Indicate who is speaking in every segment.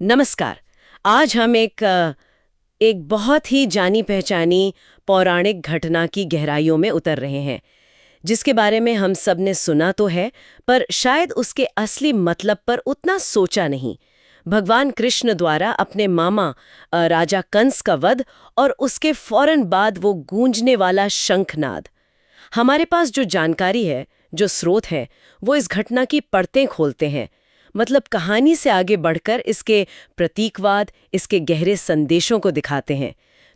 Speaker 1: नमस्कार। आज हम एक बहुत ही जानी पहचानी पौराणिक घटना की गहराइयों में उतर रहे हैं, जिसके बारे में हम सब ने सुना तो है, पर शायद उसके असली मतलब पर उतना सोचा नहीं। भगवान कृष्ण द्वारा अपने मामा राजा कंस का वध और उसके फौरन बाद वो गूंजने वाला शंखनाद। हमारे पास जो जानकारी है, जो स्रोत है, वो इस घटना की परतें खोलते हैं। मतलब कहानी से आगे बढ़कर इसके प्रतीकवाद, इसके गहरे संदेशों को दिखाते हैं।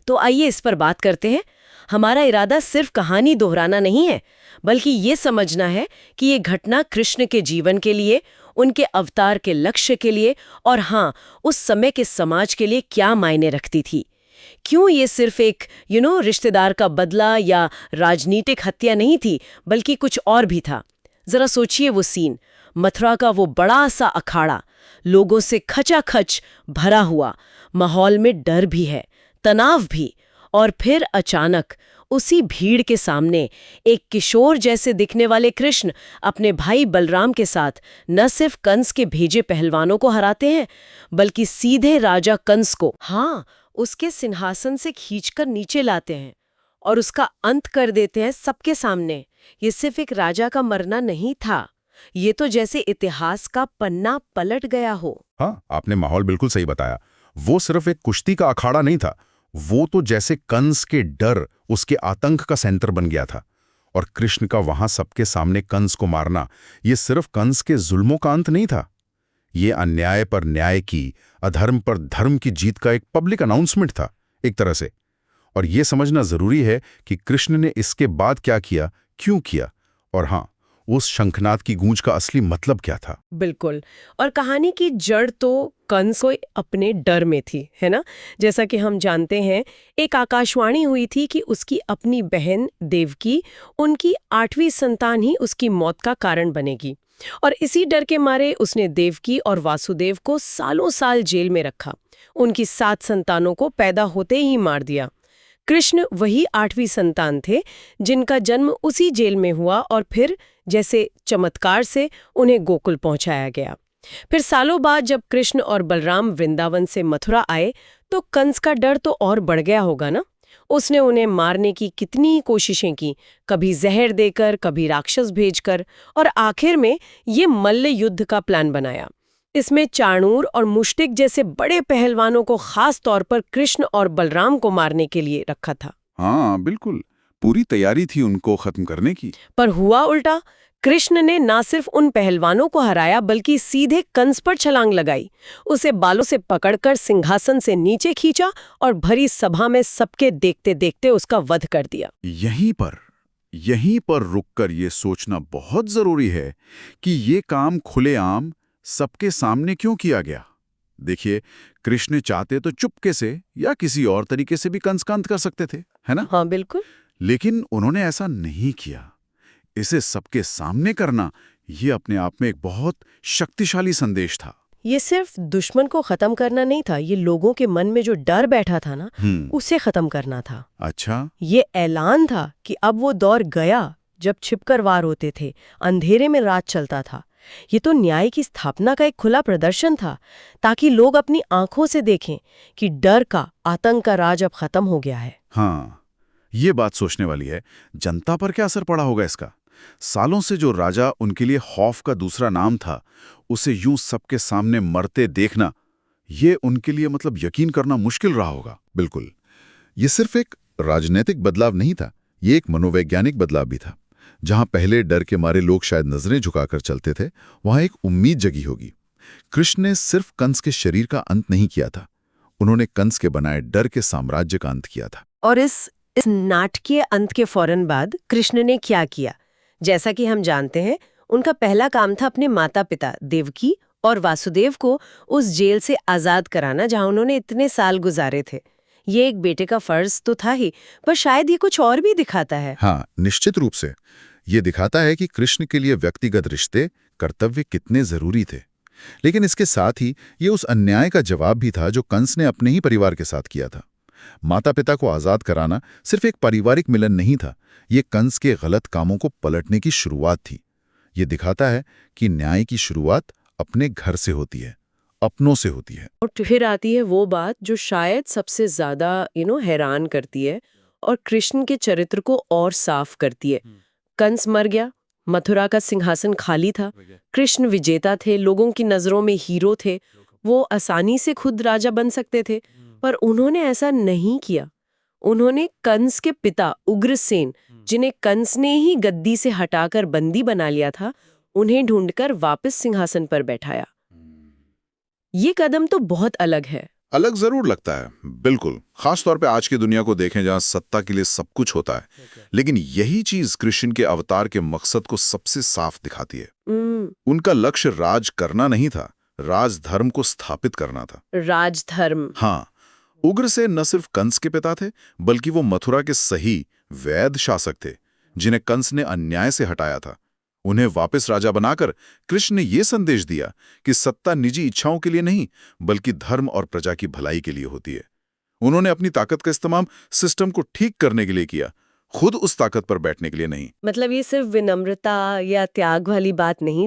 Speaker 1: तो आइए इस पर बात करते हैं। हमारा इरादा सिर्फ कहानी दोहराना नहीं है, बल्कि ये समझना है कि ये घटना कृष्ण के जीवन के लिए, उनके अवतार के लक्ष्य के लिए और हाँ, उस समय के समाज के लिए क्या मायने रखती थी। क्यों ये सिर्फ एक रिश्तेदार का बदला या राजनीतिक हत्या नहीं थी, बल्कि कुछ और भी था। जरा सोचिए वो सीन, मथुरा का वो बड़ा सा अखाड़ा, लोगों से खचाखच भरा हुआ, माहौल में डर भी है, तनाव भी, और फिर अचानक उसी भीड़ के सामने एक किशोर जैसे दिखने वाले कृष्ण अपने भाई बलराम के साथ न सिर्फ कंस के भेजे पहलवानों को हराते हैं, बल्कि सीधे राजा कंस को, हाँ, उसके सिंहासन से खींचकर नीचे लाते हैं और उसका अंत कर देते हैं सबके सामने। ये सिर्फ एक राजा का मरना नहीं था, ये तो जैसे इतिहास का पन्ना पलट गया हो।
Speaker 2: हाँ, आपने माहौल बिल्कुल सही बताया। वो सिर्फ एक कुश्ती का अखाड़ा नहीं था, वो तो जैसे कंस के डर, उसके आतंक का सेंटर बन गया था। और कृष्ण का वहां सबके सामने कंस को मारना, ये सिर्फ कंस के जुल्मों का अंत नहीं था, ये अन्याय पर न्याय की, अधर्म पर धर्म की जीत का एक पब्लिक अनाउंसमेंट था, एक तरह से। और ये समझना जरूरी है कि कृष्ण ने इसके बाद क्या किया, क्यों किया, और हाँ, उस शंखनाद की गूंज का असली मतलब क्या था।
Speaker 1: बिल्कुल। और कहानी की जड़ तो कंस को अपने डर में थी, है ना। जैसा कि हम जानते हैं, एक आकाशवाणी हुई थी कि उसकी अपनी बहन देवकी, उनकी 8वीं संतान ही उसकी मौत का कारण बनेगी। और इसी डर के मारे उसने देवकी और वासुदेव को सालों साल जेल में रखा, उनकी 7 संतानों को पैदा होते ही मार दिया। कृष्ण वही 8वीं संतान थे जिनका जन्म उसी जेल में हुआ और फिर जैसे चमत्कार से उन्हें गोकुल पहुंचाया गया। फिर सालों बाद जब कृष्ण और बलराम वृंदावन से मथुरा आए तो कंस का डर तो और बढ़ गया होगा ना। उसने उन्हें मारने की कितनी कोशिशें की, कभी जहर देकर, कभी राक्षस भेजकर, और आखिर में ये मल्ल युद्ध का प्लान बनाया। इसमें चाणूर और मुष्टिक जैसे बड़े पहलवानों को खास तौर पर कृष्ण और बलराम को मारने के लिए रखा था।
Speaker 3: हाँ बिल्कुल, पूरी तैयारी थी उनको खत्म करने की।
Speaker 1: पर हुआ उल्टा। कृष्ण ने ना सिर्फ उन पहलवानों को हराया, बल्कि सीधे कंस पर छलांग लगाई, उसे बालों से पकड़कर सिंहासन से नीचे खींचा और भरी सभा में सबके देखते देखते उसका वध कर दिया।
Speaker 3: यहीं पर रुककर ये सोचना बहुत जरूरी है कि ये काम खुलेआम सबके सामने क्यों किया गया। देखिए, कृष्ण चाहते तो चुपके से या किसी और तरीके से भी कंस का अंत कर सकते थे, है ना।
Speaker 1: हाँ बिल्कुल।
Speaker 3: लेकिन उन्होंने ऐसा नहीं किया। इसे सबके सामने करना, ये अपने आप में एक बहुत शक्तिशाली संदेश था।
Speaker 1: ये सिर्फ दुश्मन को खत्म करना नहीं था, ये लोगों के मन में जो डर बैठा था ना, उसे खत्म करना था।
Speaker 3: अच्छा,
Speaker 1: ये ऐलान था कि अब वो दौर गया जब छिपकर वार होते थे, अंधेरे में राज चलता था। ये तो न्याय की स्थापना का एक खुला प्रदर्शन था, ताकि लोग अपनी आंखों से देखें कि डर का, आतंक का राज अब खत्म हो गया है।
Speaker 3: हाँ, ये बात सोचने वाली है। जनता पर क्या असर पड़ा होगा इसका। सालों से जो राजा उनके लिए खौफ का दूसरा नाम था, उसे यूं सबके सामने मरते देखना, ये उनके लिए मतलब यकीन करना मुश्किल रहा होगा।
Speaker 2: बिल्कुल, ये सिर्फ एक राजनीतिक बदलाव नहीं था, ये एक मनोवैज्ञानिक बदलाव भी था। जहां पहले डर के मारे लोग शायद नजरें झुकाकर चलते थे, वहां एक उम्मीद जगी होगी। कृष्ण ने सिर्फ कंस के शरीर का अंत नहीं किया था, उन्होंने कंस के बनाए डर के साम्राज्य का अंत किया था।
Speaker 1: और इस नाटकीय अंत के फौरन बाद कृष्ण ने क्या किया? जैसा कि हम जानते हैं, उनका पहला काम था अपने माता पिता देवकी और वासुदेव को उस जेल से आजाद कराना जहां उन्होंने इतने साल गुजारे थे। ये एक बेटे का फर्ज तो था ही, पर शायद ये कुछ और भी दिखाता है।
Speaker 2: हाँ, निश्चित रूप से ये दिखाता है कि कृष्ण के लिए व्यक्तिगत रिश्ते, कर्तव्य कितने जरूरी थे। लेकिन इसके साथ ही ये उस अन्याय का जवाब भी था जो कंस ने अपने ही परिवार के साथ किया था। माता पिता को आजाद कराना सिर्फ एक पारिवारिक मिलन नहीं था, ये कंस के गलत कामों को पलटने की शुरुआत थी। ये दिखाता है कि न्याय की शुरुआत अपने घर से होती है,
Speaker 3: अपनों से होती है।
Speaker 4: और फिर आती है वो बात जो शायद सबसे ज्यादा हैरान करती है और कृष्ण के चरित्र को और साफ करती है। कंस मर गया, मथुरा का सिंहासन खाली था, कृष्ण विजेता थे, लोगों की नजरों में हीरो थे, वो आसानी से खुद राजा बन सकते थे, पर उन्होंने ऐसा नहीं किया। उन्होंने कंस के पिता उग्रसेन, जिन्हें कंस ने ही गद्दी से हटाकर बंदी बना लिया था, उन्हें ढूंढकर वापस सिंहासन पर बैठाया। ये कदम तो बहुत अलग है।
Speaker 3: अलग जरूर लगता है, बिल्कुल, खास तौर पे आज की दुनिया को देखें जहां सत्ता के लिए सब कुछ होता है। लेकिन यही चीज कृष्ण के अवतार के मकसद को सबसे साफ दिखाती है। उनका लक्ष्य राज करना नहीं था, राजधर्म को स्थापित करना था।
Speaker 4: राजधर्म।
Speaker 3: हाँ, उग्रसेन न सिर्फ कंस के पिता थे, बल्कि वो मथुरा के सही वैध शासक थे, जिन्हें कंस ने अन्याय से हटाया था। उन्हें वापस राजा बनाकर कृष्ण ने यह संदेश दिया कि सत्ता निजी इच्छाओं के लिए नहीं, बल्कि धर्म और प्रजा की भलाई के लिए होती है। उन्होंने अपनी ताकत का इस्तेमाल सिस्टम को ठीक करने के लिए किया, खुद उस ताकत पर बैठने के लिए नहीं।
Speaker 4: मतलब ये सिर्फ विनम्रता या त्याग वाली बात नहीं